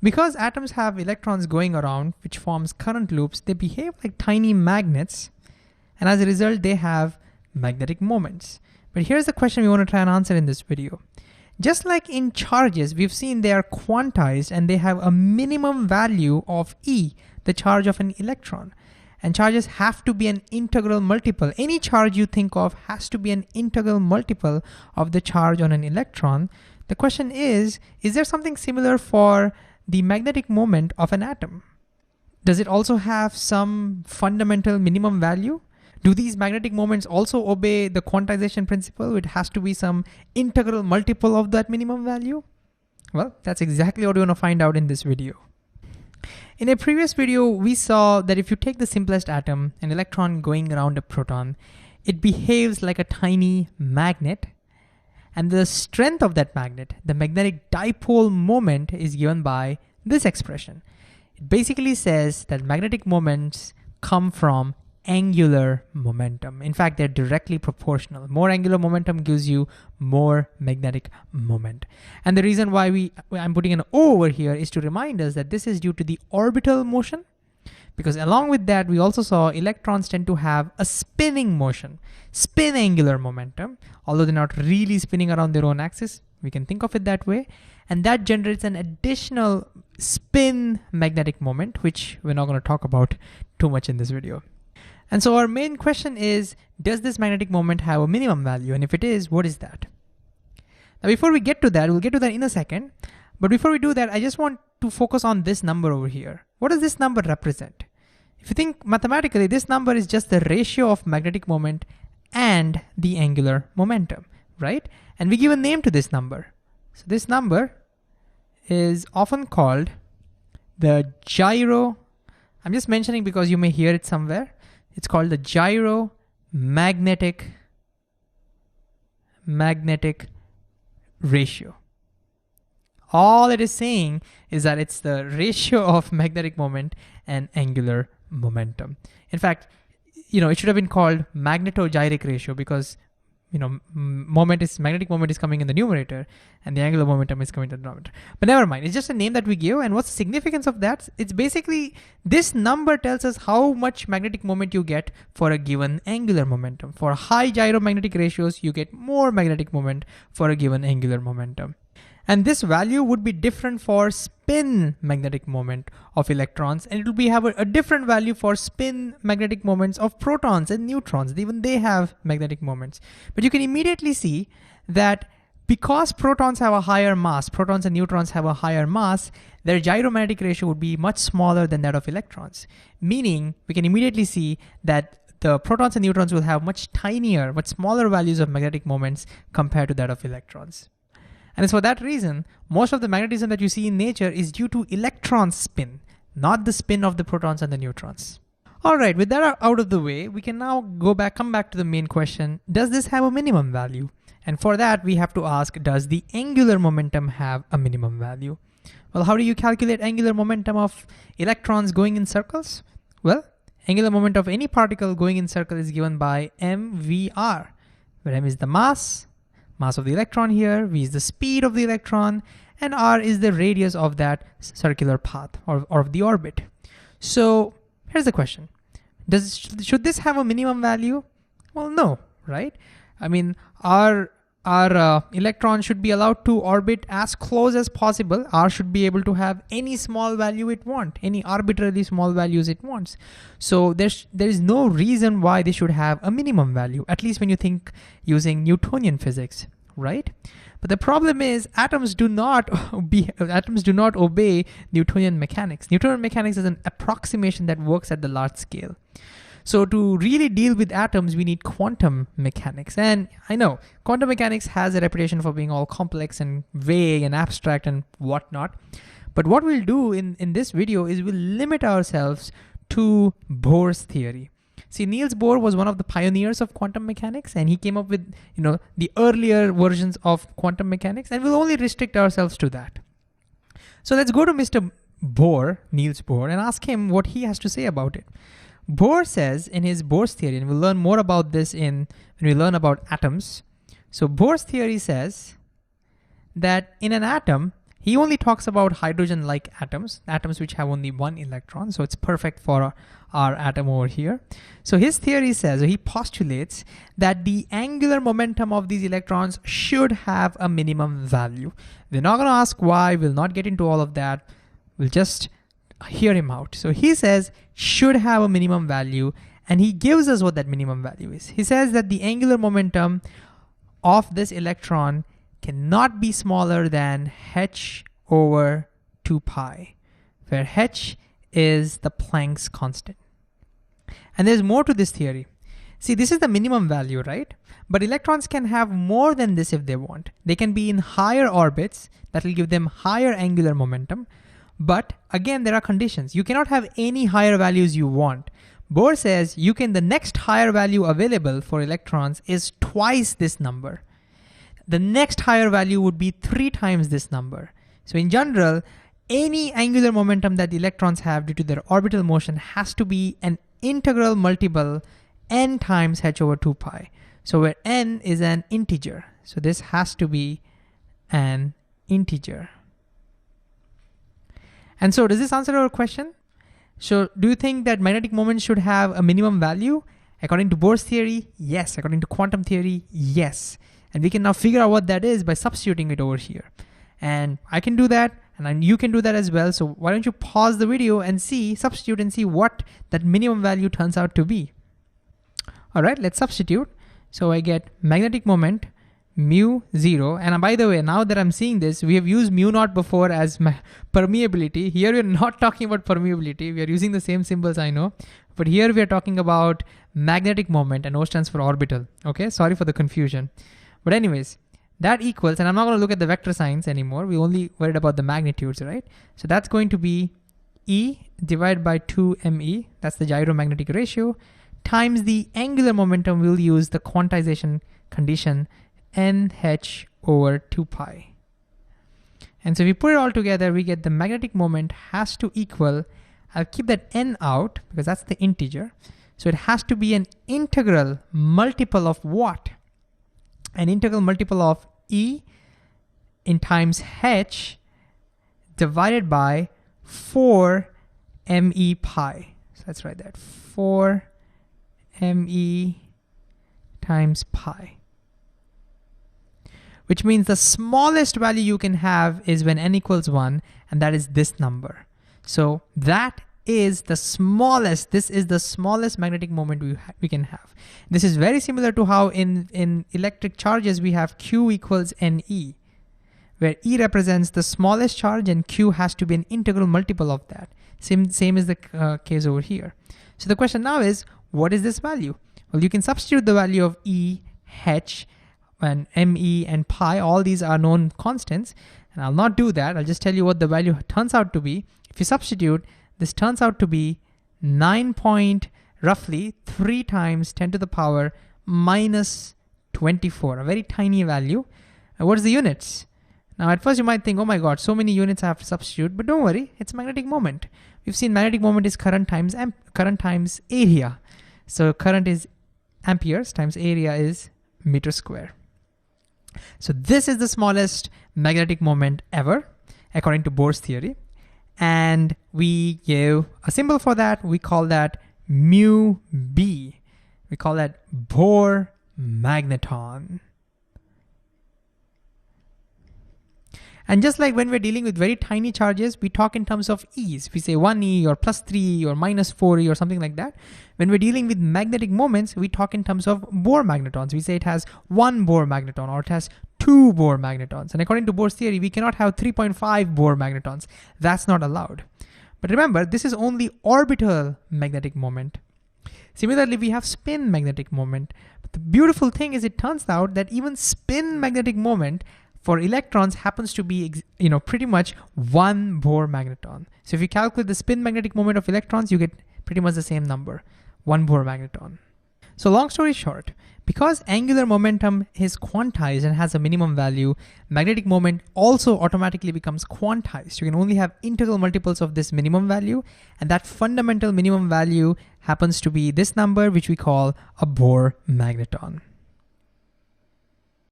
Because atoms have electrons going around, which forms current loops, they behave like tiny magnets, and as a result, they have magnetic moments. But here's the question we want to try and answer in this video. Just like in charges, we've seen they are quantized and they have a minimum value of E, the charge of an electron. And charges have to be an integral multiple. Any charge you think of has to be an integral multiple of the charge on an electron. The question is there something similar for the magnetic moment of an atom? Does it also have some fundamental minimum value? Do these magnetic moments also obey the quantization principle? It has to be some integral multiple of that minimum value? Well, that's exactly what we want to find out in this video. In a previous video, we saw that if you take the simplest atom, an electron going around a proton, it behaves like a tiny magnet. And the strength of that magnet, the magnetic dipole moment, is given by this expression. It basically says that magnetic moments come from angular momentum. In fact, they're directly proportional. More angular momentum gives you more magnetic moment. And the reason why I'm putting an O over here is to remind us that this is due to the orbital motion, because along with that, we also saw electrons tend to have a spinning motion, spin angular momentum, although they're not really spinning around their own axis. We can think of it that way. And that generates an additional spin magnetic moment, which we're not going to talk about too much in this video. And so our main question is, does this magnetic moment have a minimum value? And if it is, what is that? Now, before we get to that, we'll get to that in a second. But before we do that, I just want to focus on this number over here. What does this number represent? If you think mathematically, this number is just the ratio of magnetic moment and the angular momentum, right? And we give a name to this number. So this number is often called the I'm just mentioning because you may hear it somewhere. It's called the gyromagnetic ratio. All it is saying is that it's the ratio of magnetic moment and angular momentum. In fact, it should have been called magnetogyric ratio because magnetic moment is coming in the numerator and the angular momentum is coming in the denominator. But never mind, it's just a name that we give. And what's the significance of that? It's basically, this number tells us how much magnetic moment you get for a given angular momentum. For high gyromagnetic ratios, you get more magnetic moment for a given angular momentum. And this value would be different for spin magnetic moment of electrons, and it will have a different value for spin magnetic moments of protons and neutrons. Even they have magnetic moments. But you can immediately see that because protons have a higher mass, protons and neutrons have a higher mass, their gyromagnetic ratio would be much smaller than that of electrons. Meaning, we can immediately see that the protons and neutrons will have much tinier, much smaller values of magnetic moments compared to that of electrons. And it's for that reason, most of the magnetism that you see in nature is due to electron spin, not the spin of the protons and the neutrons. All right, with that out of the way, we can now come back to the main question, does this have a minimum value? And for that, we have to ask, does the angular momentum have a minimum value? Well, how do you calculate angular momentum of electrons going in circles? Well, angular momentum of any particle going in circle is given by mvr, where m is the mass of the electron here, v is the speed of the electron, and r is the radius of that circular path or of the orbit. So here's the question. Should this have a minimum value? Well, no, right? I mean, our electron should be allowed to orbit as close as possible. R should be able to have any small value it wants, any arbitrarily small values it wants. So there is no reason why they should have a minimum value, at least when you think using Newtonian physics, right? But the problem is atoms do not obey Newtonian mechanics. Newtonian mechanics is an approximation that works at the large scale. So to really deal with atoms, we need quantum mechanics. And I know quantum mechanics has a reputation for being all complex and vague and abstract and whatnot. But what we'll do in this video is we'll limit ourselves to Bohr's theory. See, Niels Bohr was one of the pioneers of quantum mechanics, and he came up with the earlier versions of quantum mechanics, and we'll only restrict ourselves to that. So let's go to Mr. Bohr, Niels Bohr, and ask him what he has to say about it. Bohr says in his Bohr's theory, and we'll learn more about this when we learn about atoms. So Bohr's theory says that in an atom, He only talks about hydrogen-like atoms, atoms which have only one electron. So it's perfect for our atom over here. So his theory says, or he postulates, that the angular momentum of these electrons should have a minimum value. We're not going to ask why. We'll not get into all of that. We'll just hear him out. So he says should have a minimum value, and he gives us what that minimum value is. He says that the angular momentum of this electron cannot be smaller than h over 2 pi, where h is the Planck's constant. And there's more to this theory. See, this is the minimum value, right? But electrons can have more than this if they want. They can be in higher orbits that will give them higher angular momentum. But again, there are conditions. You cannot have any higher values you want. Bohr says the next higher value available for electrons is twice this number. The next higher value would be 3 times this number. So in general, any angular momentum that the electrons have due to their orbital motion has to be an integral multiple n times h over 2 pi. So where n is an integer. So this has to be an integer. And so does this answer our question? So do you think that magnetic moment should have a minimum value? According to Bohr's theory, yes. According to quantum theory, yes. And we can now figure out what that is by substituting it over here. And I can do that, and you can do that as well. So why don't you pause the video and substitute and see what that minimum value turns out to be. All right, let's substitute. So I get magnetic moment mu 0. And by the way, now that I'm seeing this, we have used mu naught before as permeability. Here we're not talking about permeability. We are using the same symbols, I know. But here we are talking about magnetic moment, and O stands for orbital. Okay, sorry for the confusion. But anyways, that equals, and I'm not going to look at the vector signs anymore. We only worried about the magnitudes, right? So that's going to be E divided by 2me, that's the gyromagnetic ratio, times the angular momentum. We'll use the quantization condition nh over 2 pi. And so if we put it all together, we get the magnetic moment has to equal, I'll keep that n out because that's the integer. So it has to be an integral multiple of what? An integral multiple of E in times h divided by 4 me pi. So let's write that 4 me times pi. Which means the smallest value you can have is when n equals 1, and that is this number. So that is the smallest, this is the smallest magnetic moment we can have. This is very similar to how in electric charges we have Q equals NE, where E represents the smallest charge and Q has to be an integral multiple of that. Same is the case over here. So the question now is, what is this value? Well, you can substitute the value of E, H, and me and pi. All these are known constants, and I'll not do that. I'll just tell you what the value turns out to be. If you substitute, this turns out to be 9 point, roughly 3 times 10 to the power minus 24, a very tiny value. And what is the units? Now at first you might think, oh my God, so many units I have to substitute, but don't worry, it's magnetic moment. We've seen magnetic moment is current times area. So current is amperes times area is meter square. So this is the smallest magnetic moment ever, according to Bohr's theory. And we give a symbol for that. We call that mu b. We call that Bohr magneton. And just like when we're dealing with very tiny charges, we talk in terms of E's. We say 1e or plus 3 or minus 4e or something like that. When we're dealing with magnetic moments, we talk in terms of Bohr magnetons. We say it has 1 Bohr magneton or it has 2 Bohr magnetons. And according to Bohr's theory, we cannot have 3.5 Bohr magnetons. That's not allowed. But remember, this is only orbital magnetic moment. Similarly, we have spin magnetic moment. But the beautiful thing is it turns out that even spin magnetic moment for electrons happens to be, pretty much 1 Bohr magneton. So if you calculate the spin magnetic moment of electrons, you get pretty much the same number, 1 Bohr magneton. So long story short, because angular momentum is quantized and has a minimum value, magnetic moment also automatically becomes quantized. You can only have integral multiples of this minimum value, and that fundamental minimum value happens to be this number, which we call a Bohr magneton.